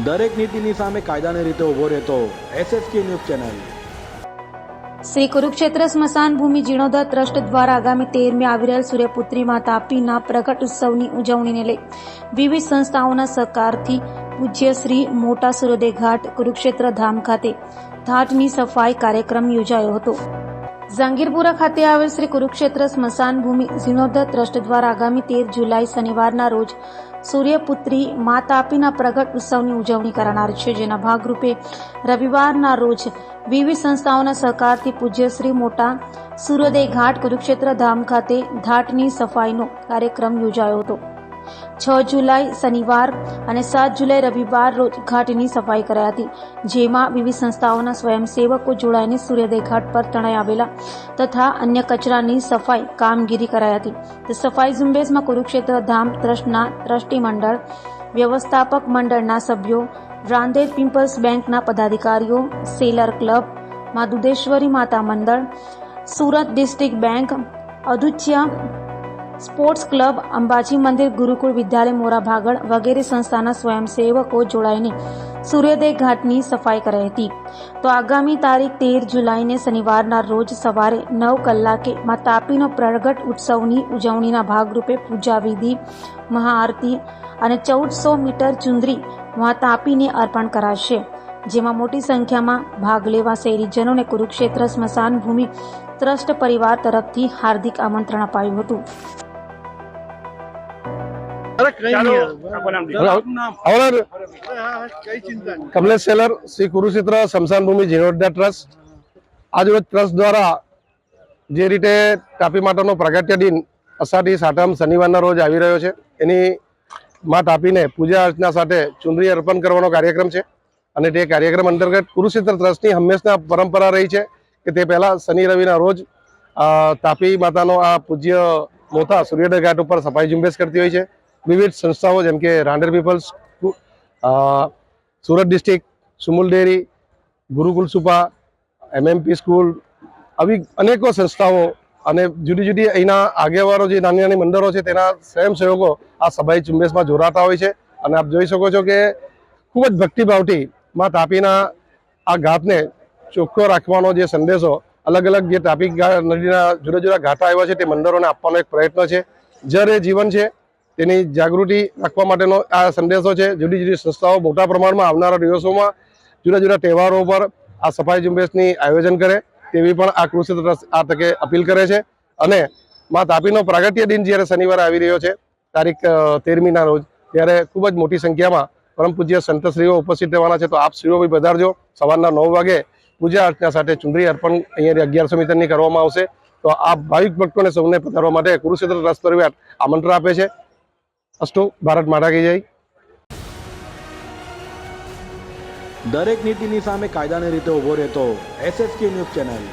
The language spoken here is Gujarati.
દરેક નીતિની સામે કાયદાની રીતે ઊભો રહેતો SSK news channel. Shri Kurukshetra સ્મશાન ભૂમિ જીર્ણોદ્ધાર ટ્રસ્ટ દ્વારા આગામી 13મે આવી રહેલ સૂર્યપુત્રી માં તાપીના પ્રગટ ઉત્સવની ઉજવણીને લઈ વિવિધ સંસ્થાઓના સહકારથી પૂજ્ય શ્રી મોટા સૂર્યોદય ઘાટ કુરુક્ષેત્ર ધામ ખાતે ઘાટની સફાઈ કાર્યક્રમ યોજાયો હતો। જહાંગીરપુરા ખાતે આવેલ શ્રી કુરુક્ષેત્ર સ્મશાન ભૂમિ જીર્ણોદ્ધાર ટ્રસ્ટ દ્વારા આગામી 13 જુલાઈ શનિવારના રોજ સૂર્યપુત્રી મા તાપીના પ્રગટ ઉત્સવની ઉજવણી કરાનાર છે, જેના ભાગરૂપે રવિવારના રોજ વિવિધ સંસ્થાઓના સહકારથી પૂજ્ય શ્રી મોટા સૂર્યોદય ઘાટ કુરુક્ષેત્ર ધામ ખાતે ઘાટની સફાઈનો કાર્યક્રમ યોજાયો હતો। 6 જુલાઈ શનિવાર અને 7 જુલાઈ રવિવાર રોજ ઘાટની સફાઈ કરાઈ હતી, જેમાં વિવિધ સંસ્થાઓના સ્વયંસેવકો જોડાઈને સૂર્યોદય ઘાટ પર તણાઈ આવેલા તથા અન્ય કચરાની સફાઈ કામગીરી કરાઈ હતી। તે સફાઈ ઝુંબેશમાં કુરુક્ષેત્ર ધામ ટ્રસ્ટના ટ્રસ્ટી મંડળ, વ્યવસ્થાપક મંડળના સભ્યો, રાંદેર પીપલ્સ બેંકના પદાધિકારીઓ, સેલર ક્લબ, મા દુધેશ્વરી માતા મંડળ, સુરત ડિસ્ટ્રિક્ટ બેંક, અદુચ્યા સ્પોર્ટ્સ ક્લબ, અંબાજી મંદિર ગુરુકુળ વિદ્યાલય મોરા ભાગળ વગેરે સંસ્થાના સ્વયંસેવકો જોડાઈને સૂર્યોદય ઘાટની સફાઈ કરાઈ હતી। તો આગામી તારીખ 13 જુલાઈને શનિવારના રોજ સવારે 9 કલાકે મા તાપીનો પ્રગટ ઉત્સવની ઉજવણીના ભાગરૂપે પૂજા વિધિ, મહાઆરતી અને 1400 મીટર ચુંદડી મા તાપીને અર્પણ કરાશે, જેમાં મોટી સંખ્યામાં ભાગ લેવા શહેરીજનોને કુરુક્ષેત્ર સ્મશાન ભૂમિ ટ્રસ્ટ પરિવાર તરફથી હાર્દિક આમંત્રણ અપાયું હતું। कमलेश सेलर श्री कुरुक्षेत्र स्मशान भूमि जीर्णोद्धार ट्रस्ट आज रोज ट्रस्ट द्वारा जे रीते तापी मातानो प्रगट्य दिन अषाढ़ी सातम शनिवारना रोज आवी रह्यो छे, एनी मां तापीने पूजा अर्चना साथे चुनरी अर्पण करवानो कार्यक्रम छे। अने ते कार्यक्रम अंतर्गत कुरुक्षेत्र ट्रस्टनी हमेशा परंपरा रही है कि ते पहला शनि रविना रोज तापी मातानो आ पूज्य मोटा सूर्योदय घाट पर सफाई झुंबेश करती होय छे। विविध संस्थाओं जेम के रांडेर पीपल्स, सूरत डिस्ट्रिक्ट, सुमूल डेरी, गुरुकुल सुपा, MMP स्कूल, આવી અનેકો સંસ્થાઓ અને જુદી જુદી અહીંના આગેવાનો જે નાની નાની મંડળો છે તેના સ્વયંસેવકો આ સફાઈ ઝુંબેશમાં જોડાતા હોય છે। અને આપ જોઈ શકો છો કે ખૂબ જ ભક્તિભાવથી માં તાપીના આ ઘાટને ચોખ્ખો રાખવાનો જે સંદેશો અલગ અલગ જે તાપી નદીના જુદા જુદા ઘાટા આવ્યા છે તે મંડળોને આપવાનો એક પ્રયત્ન છે। જળ એ જીવન છે તેની જાગૃતિ રાખવા માટેનો આ સંદેશો છે। જુદી જુદી સંસ્થાઓ મોટા પ્રમાણમાં આવનારા દિવસોમાં જુદા જુદા તહેવારો પર આ સફાઈ ઝુંબેશની આયોજન કરે તેવી પણ આ કુરુક્ષેત્ર ટ્રસ્ટ આ તકે અપીલ કરે છે। અને માં તાપીનો પ્રાગટ્ય દિન જ્યારે શનિવારે આવી રહ્યો છે તારીખ 13મીના રોજ, ત્યારે ખૂબ જ મોટી સંખ્યામાં પરમ પૂજ્ય સંતશ્રીઓ ઉપસ્થિત રહેવાના છે। તો આપ શ્રીઓ બી પધારજો। સવારના 9 વાગે પૂજા અર્ચના સાથે ચુંદડી અર્પણ અહીંયાથી 1100 મીટરની કરવામાં આવશે। તો આ ભાવિક ભક્તોને સૌને પધારવા માટે કુરુક્ષેત્ર ટ્રસ્ટ પરિવાર આમંત્રણ આપે છે। અસ્તુ ભારત માતા કી જય। દરેક નીતિની સામે કાયદાની રીતે ઊભો રહેતો SSK ન્યૂઝ ચેનલ।